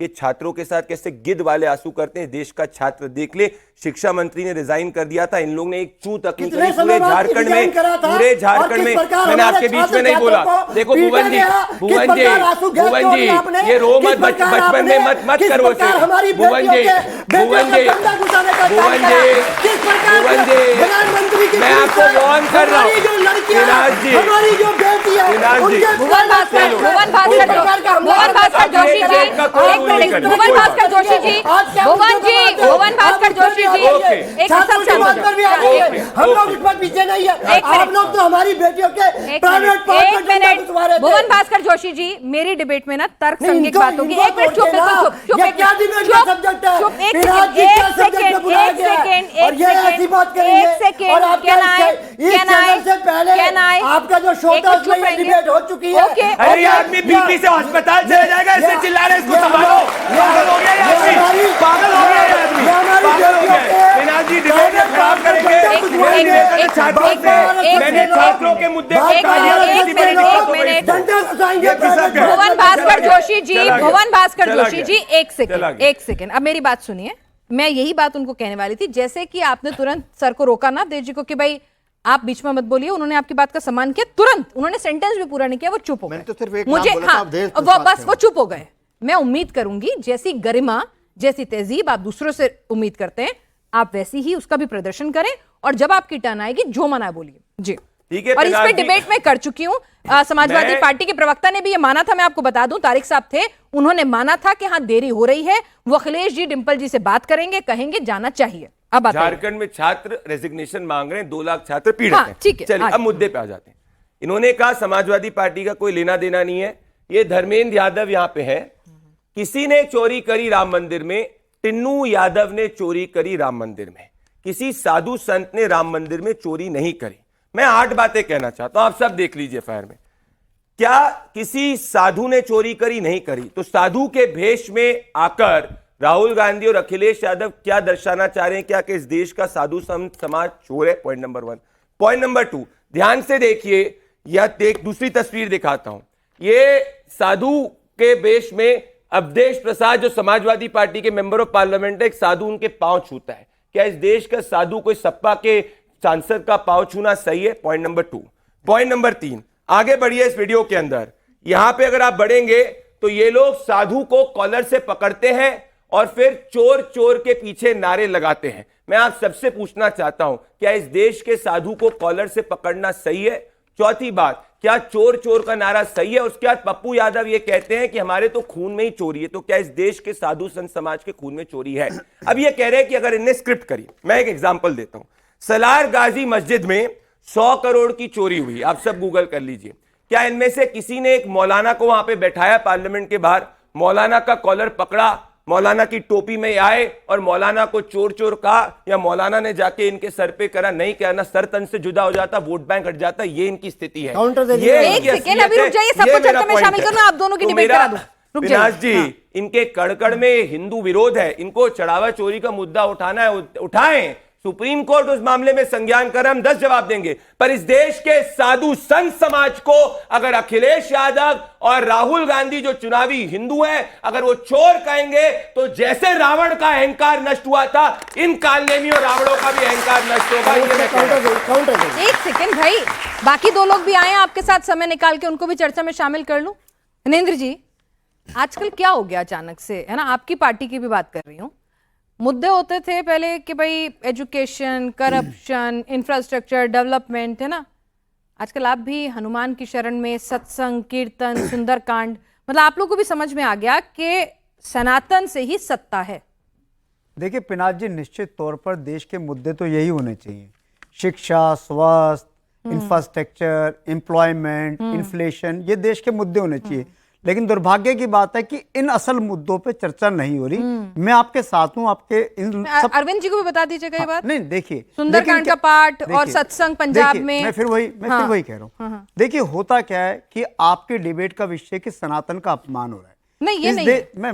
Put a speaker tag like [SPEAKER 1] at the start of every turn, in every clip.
[SPEAKER 1] ये छात्रों के साथ कैसे गिद्ध वाले आंसू करते हैं। देश का छात्र देख ले, शिक्षा मंत्री ने रिजाइन कर दिया था, इन लोगों ने एक चू तक नहीं करी पूरे झारखंड में, पूरे झारखंड में। मैंने आपके बीच में नहीं बोला। देखो भुवन जी, ये रो मत, बचपन में मत करो से। भुवन जी, मैं आपको वार्न कर रहा हूँ।
[SPEAKER 2] भुवन भास्कर जोशी जी, हम लोग इस पर पीछे नहीं है। आप लोग तो हमारी बेटियों के प्राइवेट पार्ट। भुवन भास्कर जोशी जी, मेरी डिबेट में ना तर्क संगत बात होगी। एक मिनट चुप, आपका जो शो था उसमें डिबेट हो चुकी है।
[SPEAKER 1] अरे आदमी बीपी से अस्पताल चला जाएगा, इससे चिल्ला रहे, इसको संभालो। पागल हो गया ये आदमी, पागल हो गया ये आदमी, पागल हो गया। बिना जी डिबेट में खराब करेंगे। मैंने छात्रों के मुद्दे
[SPEAKER 2] भुवन भास्कर जोशी जी, भुवन भास्कर जोशी जी, एक सेकंड, अब मेरी बात सुनिए। मैं यही बात उनको कहने वाली थी, जैसे कि आपने तुरंत सर को रोका ना देव जी को कि भाई आप बीच में मत बोलिए। उन्होंने आपकी बात का सम्मान किया, तुरंत उन्होंने सेंटेंस भी पूरा नहीं किया, वो चुप हो गए।
[SPEAKER 3] तो सिर्फ एक
[SPEAKER 2] मुझे
[SPEAKER 3] बस
[SPEAKER 2] वो चुप हो गए। मैं उम्मीद करूंगी जैसी गरिमा, जैसी तहजीब आप दूसरों से उम्मीद करते हैं, आप वैसी ही उसका भी प्रदर्शन करें, और जब आपकी टर्न आएगी जो मना है बोलिए जी।
[SPEAKER 1] ठीक है,
[SPEAKER 2] और इस पे डिबेट में कर चुकी हूं। समाजवादी पार्टी के प्रवक्ता ने भी ये माना था, मैं आपको बता दूं, तारिक साहब थे, उन्होंने माना था कि हाँ देरी हो रही है, वो अखिलेश जी डिंपल जी से बात करेंगे, कहेंगे जाना चाहिए। अब
[SPEAKER 1] झारखंड में छात्र रेजिग्नेशन मांग रहे हैं, 2 लाख छात्र पीड़ित हैं।
[SPEAKER 2] ठीक है,
[SPEAKER 1] चलिए अब मुद्दे पे आ जाते हैं। इन्होंने कहा समाजवादी पार्टी का कोई लेना देना नहीं है, ये धर्मेंद्र यादव यहाँ पे है, किसी ने चोरी करी राम मंदिर में, टिन्नू यादव ने चोरी करी राम मंदिर में, किसी साधु संत ने राम मंदिर में चोरी नहीं करी। मैं 8 बातें कहना चाहता हूं, आप सब देख लीजिए फायर में। क्या किसी साधु ने चोरी करी? नहीं करी। तो साधु के भेष में आकर राहुल गांधी और अखिलेश यादव क्या दर्शाना चाह रहे हैं? क्या कि इस देश का साधु संत समाज चोर है? Point number 1। पॉइंट नंबर 2, ध्यान से देखिए, यह दूसरी तस्वीर दिखाता हूं। ये साधु के भेष में अवधेश प्रसाद, जो समाजवादी पार्टी के मेंबर ऑफ पार्लियामेंट है, एक साधु उनके पांव छूता है। क्या इस देश का साधु कोई सपा के सांसद का पांव छूना सही है? Point number 2। पॉइंट नंबर 3, आगे बढ़िए इस वीडियो के अंदर। यहां पे अगर आप बढ़ेंगे तो ये लोग साधु को कॉलर से पकड़ते हैं और फिर चोर चोर के पीछे नारे लगाते हैं। मैं आप सबसे पूछना चाहता हूं, क्या इस देश के साधु को कॉलर से पकड़ना सही है? चौथी बात, क्या चोर चोर का नारा सही है? उसके बाद पप्पू यादव ये कहते हैं कि हमारे तो खून में ही चोरी है। तो क्या इस देश के साधु संत समाज के खून में चोरी है? अब ये कह रहे हैं कि अगर इनने स्क्रिप्ट करी, मैं एक एग्जांपल देता हूं। सलार गाजी मस्जिद में 100 करोड़ की चोरी हुई, आप सब गूगल कर लीजिए। क्या इनमें से किसी ने एक मौलाना को वहां पे बैठाया पार्लियामेंट के बाहर, मौलाना का कॉलर पकड़ा, मौलाना की टोपी में आए और मौलाना को चोर चोर कहा, या मौलाना ने जाके इनके सर पे करा? नहीं करना, सर तन से जुदा हो जाता, वोट बैंक हट जाता। ये इनकी स्थिति है। विनाश जी, इनके कड़कड़ में हिंदू विरोध है, इनको चढ़ावा चोरी का मुद्दा उठाना है, उठाएं। सुप्रीम कोर्ट उस मामले में संज्ञान कर, हम 10 जवाब देंगे। पर इस देश के साधु संत समाज को अगर अखिलेश यादव और राहुल गांधी, जो चुनावी हिंदू हैं, अगर वो चोर कहेंगे, तो जैसे रावण का अहंकार नष्ट हुआ था, इन कालनेमी और रावणों का भी अहंकार नष्ट होगा।
[SPEAKER 2] एक सेकेंड भाई, बाकी 2 लोग भी आए आपके साथ, समय निकाल के उनको भी चर्चा में शामिल कर लूं। नरेंद्र जी, आजकल क्या हो गया अचानक से, है ना, आपकी पार्टी की भी बात कर रही हूं, मुद्दे होते थे पहले कि भाई एजुकेशन, करप्शन, इंफ्रास्ट्रक्चर, डेवलपमेंट, है ना, आजकल आप भी हनुमान की शरण में, सत्संग, कीर्तन, सुंदरकांड, मतलब आप लोगों को भी समझ में आ गया कि सनातन से ही सत्ता है।
[SPEAKER 3] देखिए पिनाक जी, निश्चित तौर पर देश के मुद्दे तो यही होने चाहिए, शिक्षा, स्वास्थ्य, इंफ्रास्ट्रक्चर, एम्प्लॉयमेंट, इन्फ्लेशन, ये देश के मुद्दे होने चाहिए। लेकिन दुर्भाग्य की बात है कि इन असल मुद्दों पे चर्चा नहीं हो रही। मैं आपके साथ हूं, आपके इन सब...
[SPEAKER 2] अरविंद जी को भी बता दीजिएगा ये बात।
[SPEAKER 3] नहीं, देखिए
[SPEAKER 2] सुंदरकांड का पाठ और सत्संग पंजाब में,
[SPEAKER 3] मैं फिर वही कह रहा हूँ। देखिए होता क्या है कि आपके डिबेट का विषय कि सनातन का अपमान हो रहा है।
[SPEAKER 2] नहीं, ये नहीं,
[SPEAKER 3] मैं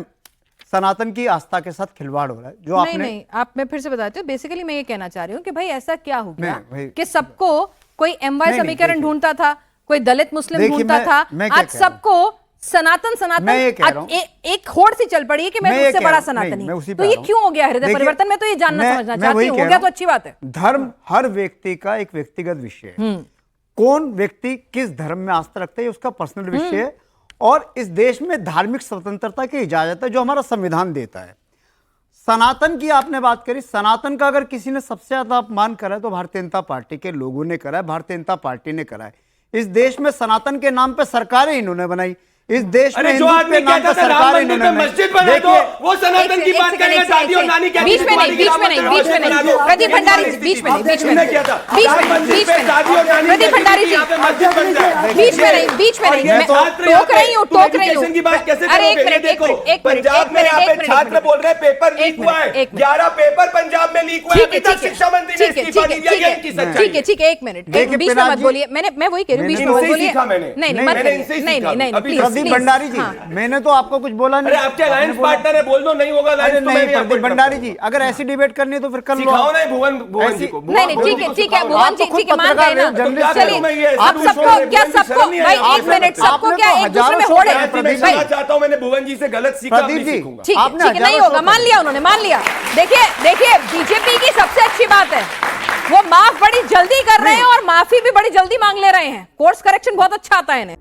[SPEAKER 3] सनातन की आस्था के साथ खिलवाड़ हो रहा है जो आपने...
[SPEAKER 2] नहीं, आप, मैं फिर से बताती हूँ। बेसिकली मैं ये कहना चाह रही हूँ कि भाई ऐसा क्या हो गया कि सबको कोई MY समीकरण ढूंढता था, कोई दलित मुस्लिम ढूंढता था, आज सबको सनातन सनातन
[SPEAKER 3] मैं ये कह रहा हूं।
[SPEAKER 2] एक होड़ सी चल पड़ी है कि मैं
[SPEAKER 3] मैं ये
[SPEAKER 2] उससे
[SPEAKER 3] कह
[SPEAKER 2] बड़ा
[SPEAKER 3] रहा हूं।
[SPEAKER 2] सनातनी
[SPEAKER 3] नहीं, मैं
[SPEAKER 2] हूं।
[SPEAKER 3] उसी पे
[SPEAKER 2] तो
[SPEAKER 3] आ
[SPEAKER 2] ये
[SPEAKER 3] रहा हूं।
[SPEAKER 2] क्यों हो गया हृदय
[SPEAKER 3] देखिए,
[SPEAKER 2] परिवर्तन? मैं तो ये जानना समझना
[SPEAKER 3] मैं
[SPEAKER 2] चाहती
[SPEAKER 3] वही
[SPEAKER 2] हूँ।
[SPEAKER 3] कह
[SPEAKER 2] हो गया
[SPEAKER 3] रहा
[SPEAKER 2] तो
[SPEAKER 3] हूं।
[SPEAKER 2] अच्छी बात है।
[SPEAKER 3] धर्म हर व्यक्ति का एक व्यक्तिगत विषय है। कौन व्यक्ति किस धर्म में आस्था रखता है ये उसका पर्सनल विषय है। और इस देश में धार्मिक स्वतंत्रता की इजाजत है जो हमारा संविधान देता है। सनातन की आपने बात करी, सनातन का अगर किसी ने सबसे ज्यादा अपमान करा है तो भारतीय जनता पार्टी के लोगों ने करा है, भारतीय जनता पार्टी ने करा है। इस देश में सनातन के नाम पे सरकारें इन्होंने बनाई। इस देश में
[SPEAKER 1] अरे जो
[SPEAKER 3] हिंदुत्व
[SPEAKER 1] आदमी
[SPEAKER 3] के नाम
[SPEAKER 1] कहता
[SPEAKER 3] पे
[SPEAKER 1] था राम
[SPEAKER 3] सरकारें
[SPEAKER 1] मंदिर
[SPEAKER 3] इन्होंने
[SPEAKER 1] में
[SPEAKER 3] बनाई।
[SPEAKER 1] मस्जिद बना दो, वो सनातन की बात करेगा। दादी और नानी कहती
[SPEAKER 2] बीच में नहीं, बीच में नहीं, बीच में नहीं, प्रदीप भंडारी जी, बीच में नहीं, बीच में नहीं,
[SPEAKER 1] क्या था?
[SPEAKER 2] बीच
[SPEAKER 1] राम
[SPEAKER 2] में नहीं,
[SPEAKER 1] मंदिर
[SPEAKER 2] बीच
[SPEAKER 1] पे
[SPEAKER 2] में
[SPEAKER 1] दादी और नानी
[SPEAKER 2] नहीं, प्रदीप
[SPEAKER 1] कहती थी
[SPEAKER 2] भंडारी
[SPEAKER 1] कि
[SPEAKER 2] जी,
[SPEAKER 1] यहाँ पे मस्जिद बन जाए।
[SPEAKER 2] बीच में नहीं, बीच में
[SPEAKER 1] और
[SPEAKER 2] नहीं,
[SPEAKER 1] ये
[SPEAKER 2] मैं
[SPEAKER 1] छात्र
[SPEAKER 2] टोक रही हूँ,
[SPEAKER 1] तुम
[SPEAKER 2] टोक रही हूँ।
[SPEAKER 1] एजुकेशन की बात कैसे
[SPEAKER 2] अरे एक
[SPEAKER 1] करोगे?
[SPEAKER 2] मिनट,
[SPEAKER 1] ये
[SPEAKER 2] एक मिनट, एक मिनट,
[SPEAKER 1] पंजाब में यहाँ पे छात्र बोल रहे हैं पेपर लीक हुआ है। 11 पेपर पंजाब में लीक हुआ है। अभी तक शिक्षा मंत्री ने इस्तीफा नहीं दिया। ये इनकी सच्चाई है।
[SPEAKER 2] ठीक है, एक मिनट,
[SPEAKER 3] देखिए,
[SPEAKER 2] बीच में
[SPEAKER 3] पिनाक
[SPEAKER 2] मत
[SPEAKER 3] जी,
[SPEAKER 2] बोलिए। मैं वही कह रही हूँ, बीच में मत
[SPEAKER 1] इनसे ही
[SPEAKER 2] बोलिए।
[SPEAKER 1] सीखा मैंने।
[SPEAKER 2] नहीं,
[SPEAKER 1] मैंने
[SPEAKER 2] मत
[SPEAKER 1] इनसे ही
[SPEAKER 2] नहीं,
[SPEAKER 1] सीखा।
[SPEAKER 2] नहीं,
[SPEAKER 1] अभी
[SPEAKER 2] प्लीज,
[SPEAKER 3] प्रदीप
[SPEAKER 2] प्लीज।
[SPEAKER 3] भंडारी जी,
[SPEAKER 2] हाँ।
[SPEAKER 3] मैंने तो आपको कुछ बोला नहीं।
[SPEAKER 1] अरे आपके अलायंस पार्टनर है, बोल दो नहीं होगा
[SPEAKER 3] अरे
[SPEAKER 1] alliance तो मैं
[SPEAKER 3] नहीं
[SPEAKER 1] भी आपको
[SPEAKER 3] प्रदीप भंडारी
[SPEAKER 1] interrupt
[SPEAKER 3] जी, अगर ऐसी डिबेट करनी है तो फिर कर लो।
[SPEAKER 1] सिखाओ नहीं भुवन जी को।
[SPEAKER 2] नहीं नहीं, ठीक है, ठीक है, भुवन जी, ठीक है, मान गए ना।
[SPEAKER 3] जर्नलिस्ट
[SPEAKER 2] चलिए,
[SPEAKER 1] मैं ये
[SPEAKER 2] आप
[SPEAKER 1] ऐसा
[SPEAKER 2] सबको
[SPEAKER 1] दूसरों
[SPEAKER 2] क्या
[SPEAKER 1] में
[SPEAKER 2] सबको
[SPEAKER 1] शर्म नहीं
[SPEAKER 2] भाई
[SPEAKER 1] आई?
[SPEAKER 2] एक मिनट, सबको
[SPEAKER 3] आपने
[SPEAKER 2] क्या
[SPEAKER 3] तो
[SPEAKER 2] एक दूसरे
[SPEAKER 3] हजारों
[SPEAKER 2] में
[SPEAKER 3] शो
[SPEAKER 2] होड़े?
[SPEAKER 3] किया है,
[SPEAKER 1] मैं
[SPEAKER 3] प्रदीप
[SPEAKER 2] भाई,
[SPEAKER 1] कहना चाहता हूं मैंने भुवन जी से गलत सीखा, अब नहीं
[SPEAKER 3] प्रदीप जी,
[SPEAKER 1] सीखूंगा।
[SPEAKER 2] ठीक है,
[SPEAKER 3] आपने
[SPEAKER 2] ठीक है, नहीं
[SPEAKER 3] हजारों
[SPEAKER 2] होगा,
[SPEAKER 3] शो
[SPEAKER 2] मान लिया उन्होंने, मान लिया। देखिए बीजेपी की सबसे अच्छी बात है वो माफ बड़ी जल्दी कर रहे हैं और माफी भी बड़ी जल्दी मांग ले रहे हैं। कोर्स करेक्शन बहुत अच्छा आता है इन्हें।